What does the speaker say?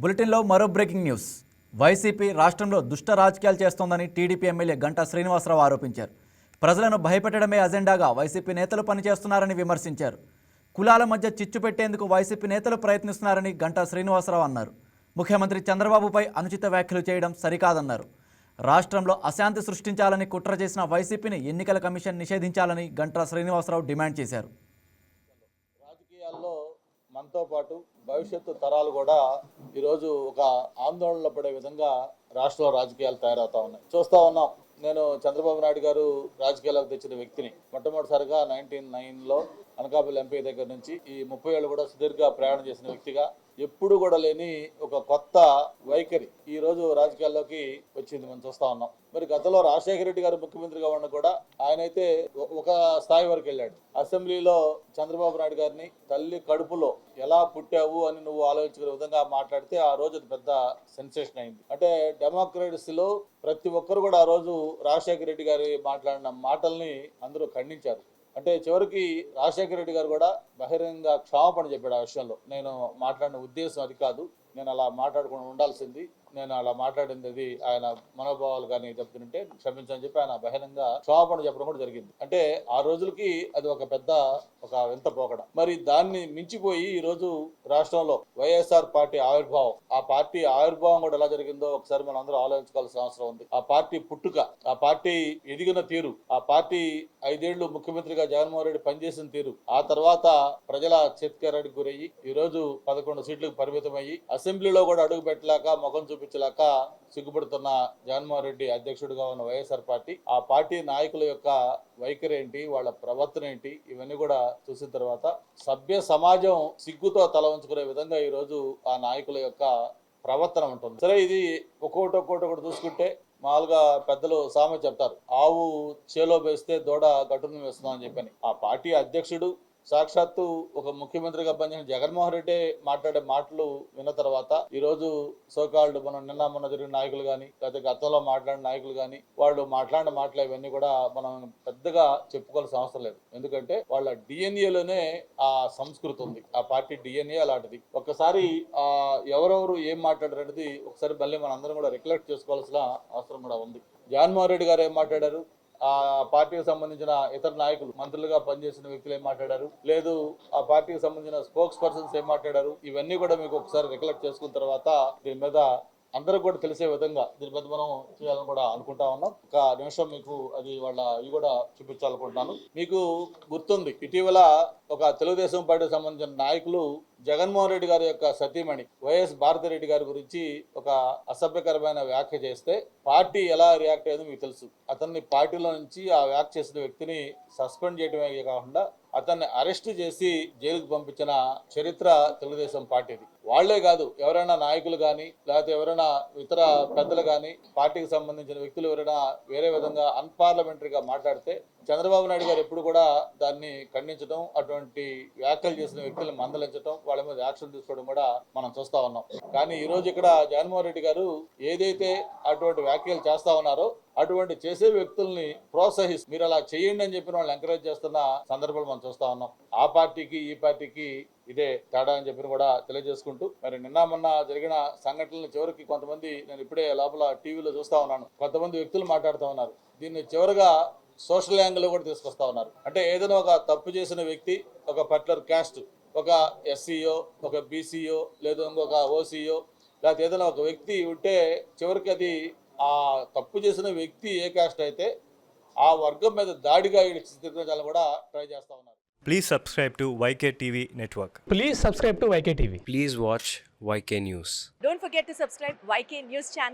బులెటిన్లో మరో breaking news. YCP రాష్ట్రంలో దుష్ట రాజకీయాలు చేస్తోందని టీడీపీ ఎమ్మెల్యే గంటా శ్రీనివాసరావు ఆరోపించారు. ప్రజలను భయపెట్టడమే అజెండాగా వైసీపీ నేతలు పనిచేస్తున్నారని విమర్శించారు. కులాల మధ్య చిచ్చు పెట్టేందుకు వైసీపీ నేతలు ప్రయత్నిస్తున్నారని గంటా శ్రీనివాసరావు అన్నారు. ముఖ్యమంత్రి చంద్రబాబుపై అనుచిత వ్యాఖ్యలు చేయడం సరికాదన్నారు. రాష్ట్రంలో అశాంతి సృష్టించాలని కుట్ర చేసిన వైసీపీని ఎన్నికల కమిషన్ నిషేధించాలని గంటా శ్రీనివాసరావు డిమాండ్ చేశారు. రాజకీయాల్లో మనతో పాటు భవిష్యత్తు తరాలు కూడా ఈరోజు ఒక ఆందోళనలో పడే విధంగా రాష్ట్రంలో రాజకీయాలు తయారవుతా ఉన్నాయి. చూస్తా ఉన్నాం. నేను చంద్రబాబు నాయుడు గారు రాజకీయాలకు తెచ్చిన వ్యక్తిని. మొట్టమొదటిసారిగా 1999లో అనకాపల్లి ఎంపీ దగ్గర నుంచి ఈ 30 ఏళ్ళు కూడా సుదీర్ఘ ప్రయాణం చేసిన వ్యక్తిగా ఎప్పుడు కూడా లేని ఒక కొత్త వైఖరి ఈ రోజు రాజకీయాల్లోకి వచ్చింది మనం చూస్తా ఉన్నాం. మరి గతంలో రాజశేఖర రెడ్డి గారు ముఖ్యమంత్రిగా ఉన్న కూడా ఆయన అయితే ఒక స్థాయి వరకు వెళ్ళాడు. అసెంబ్లీలో చంద్రబాబు నాయుడు గారిని తల్లి కడుపులో ఎలా పుట్టావు అని నువ్వు ఆలోచించుకునే విధంగా మాట్లాడితే ఆ రోజు అది పెద్ద సెన్సేషన్ అయింది. అంటే డెమోక్రసీలో ప్రతి ఒక్కరు కూడా ఆ రోజు రాజశేఖర రెడ్డి గారి మాట్లాడిన మాటల్ని అందరూ ఖండించారు. అంటే చివరికి రాజశేఖర రెడ్డి గారు కూడా బహిరంగ క్షమాపణ చెప్పాడు. ఆ విషయంలో నేను మాట్లాడిన ఉద్దేశం అది కాదు, నేను అలా మాట్లాడకుండా ఉండాల్సింది, నేను అలా మాట్లాడింది అది ఆయన మనోభావాలు కానీ చెప్తుంటే క్షమించని చెప్పి ఆయన బహిరంగ క్షమాపణ చెప్పడం కూడా జరిగింది. అంటే ఆ రోజులకి అది ఒక పెద్ద ఒక వింత పోకడ. మరి దాన్ని మించిపోయి ఈ రోజు రాష్ట్రంలో వైఎస్ఆర్ పార్టీ ఆవిర్భావం, ఆ పార్టీ ఆవిర్భావం కూడా ఎలా జరిగిందో ఒకసారి మనం అందరూ ఆలోచించుకోవాల్సిన అవసరం ఉంది. ఆ పార్టీ పుట్టుక, ఆ పార్టీ ఎదిగిన తీరు, ఆ పార్టీ 5 ఏళ్లు ముఖ్యమంత్రిగా జగన్మోహన్ రెడ్డి పనిచేసిన తీరు, ఆ తర్వాత ప్రజల చేతికారానికి గురయ్యి ఈ రోజు 11 సీట్లకు పరిమితమయ్యి అసెంబ్లీలో కూడా అడుగు పెట్టలేక ముఖం చూపించలేక సిగ్గుపడుతున్న జగన్మోహన్ రెడ్డి అధ్యక్షుడిగా ఉన్న వైఎస్ఆర్ పార్టీ, ఆ పార్టీ నాయకుల యొక్క వైఖరి ఏంటి, వాళ్ళ ప్రవర్తన ఏంటి, ఇవన్నీ కూడా చూసిన తర్వాత సభ్య సమాజం సిగ్గుతో తల ఉంచుకునే విధంగా ఈ రోజు ఆ నాయకుల యొక్క ప్రవర్తన ఉంటుంది. సరే, ఇది ఒక్కొక్కటి చూసుకుంటే మామూలుగా పెద్దలు సామెత చెప్తారు, ఆవు చేలో వేస్తే దూడ గట్టును వేస్తుందని అని చెప్పని. ఆ పార్టీ అధ్యక్షుడు సాక్షాత్తు ఒక ముఖ్యమంత్రిగా పనిచేసిన జగన్మోహన్ రెడ్డి మాట్లాడే మాటలు విన్న తర్వాత ఈ రోజు సోకాల్డ్ మనం మొన్న జరిగిన నాయకులు కానీ లేకపోతే గతంలో మాట్లాడిన నాయకులు కానీ వాళ్ళు మాట్లాడిన మాటలు ఇవన్నీ కూడా మనం పెద్దగా చెప్పుకోవాల్సిన అవసరం లేదు. ఎందుకంటే వాళ్ళ డిఎన్ఏలోనే ఆ సంస్కృతి ఉంది. ఆ పార్టీ డిఎన్ఏ అలాంటిది. ఒక్కసారి ఎవరెవరు ఏం మాట్లాడారు అనేది ఒకసారి మళ్ళీ మన అందరం కూడా రికలెక్ట్ చేసుకోవాల్సిన అవసరం కూడా ఉంది. జగన్మోహన్ రెడ్డి గారు ఏం మాట్లాడారు, ఆ పార్టీకి సంబంధించిన ఇతర నాయకులు మంత్రులుగా పనిచేసిన వ్యక్తులు ఏం మాట్లాడారు, లేదు ఆ పార్టీకి సంబంధించిన స్పోక్స్ పర్సన్స్ ఏం మాట్లాడారు, ఇవన్నీ కూడా మీకు ఒకసారి రికలెక్ట్ చేసుకున్న తర్వాత దీని మీద అందరూ కూడా తెలిసే విధంగా దీని మీద మనం చేయాలని కూడా అనుకుంటా ఉన్నాం. ఒక నిమిషం మీకు అది ఇవి కూడా చూపించాలనుకుంటున్నాను. మీకు గుర్తుంది, ఇటీవల ఒక తెలుగుదేశం పార్టీకి సంబంధించిన నాయకులు జగన్మోహన్ రెడ్డి గారి యొక్క సతీమణి వైఎస్ భారతిరెడ్డి గారి గురించి ఒక అసభ్యకరమైన వ్యాఖ్య చేస్తే పార్టీ ఎలా రియాక్ట్ అయ్యేదో మీకు తెలుసు. అతన్ని పార్టీలో నుంచి ఆ వ్యాఖ్య చేసిన వ్యక్తిని సస్పెండ్ చేయడమే కాకుండా అతన్ని అరెస్ట్ చేసి జైలుకు పంపించిన చరిత్ర తెలుగుదేశం పార్టీది. వాళ్లే కాదు, ఎవరైనా నాయకులు కానీ లేకపోతే ఎవరైనా ఇతర పెద్దలు కానీ పార్టీకి సంబంధించిన వ్యక్తులు ఎవరైనా వేరే విధంగా అన్పార్లమెంటరీగా మాట్లాడితే చంద్రబాబు నాయుడు గారు ఎప్పుడు కూడా దాన్ని ఖండించడం, అటువంటి వ్యాఖ్యలు చేసిన వ్యక్తులను మందలించడం, వాళ్ళ మీద యాక్షన్ తీసుకోవడం కూడా మనం చూస్తా ఉన్నాం. కానీ ఈ రోజు ఇక్కడ జగన్మోహన్ రెడ్డి గారు ఏదైతే అటువంటి వ్యాఖ్యలు చేస్తా ఉన్నారో అటువంటి చేసే వ్యక్తుల్ని ప్రోత్సహిస్తూ మీరు అలా చేయండి అని చెప్పిన వాళ్ళు ఎంకరేజ్ చేస్తున్న సందర్భాలు మనం చూస్తా ఉన్నాం. ఆ పార్టీకి ఈ పార్టీకి ఇదే తేడా అని చెప్పి కూడా తెలియజేసుకుంటూ, మరి మొన్న జరిగిన సంఘటనలు చివరికి కొంతమంది, నేను ఇప్పుడే లోపల టీవీలో చూస్తా ఉన్నాను, కొంతమంది వ్యక్తులు మాట్లాడుతూ ఉన్నారు. దీన్ని చివరిగా సోషల్ యాంగిల్ కూడా తీసుకొస్తా ఉన్నారు. అంటే ఏదైనా ఒక తప్పు చేసిన వ్యక్తి, ఒక పర్టికులర్ క్యాస్ట్, ఒక ఎస్సీఓ, ఒక బీసీఓ, లేదా ఇంకొక ఓసీఓ, లేకపోతే ఏదైనా ఒక వ్యక్తి ఉంటే చివరికి అది ఆ తప్పు చేసిన వ్యక్తి ఏ క్యాస్ట్ అయితే ఆ వర్గం మీద దాడిగా చిత్రించాలని కూడా ట్రై చేస్తా ఉన్నారు. Please subscribe to YK TV Network. Please subscribe to YK TV. Please watch YK News. Don't forget to subscribe YK News channel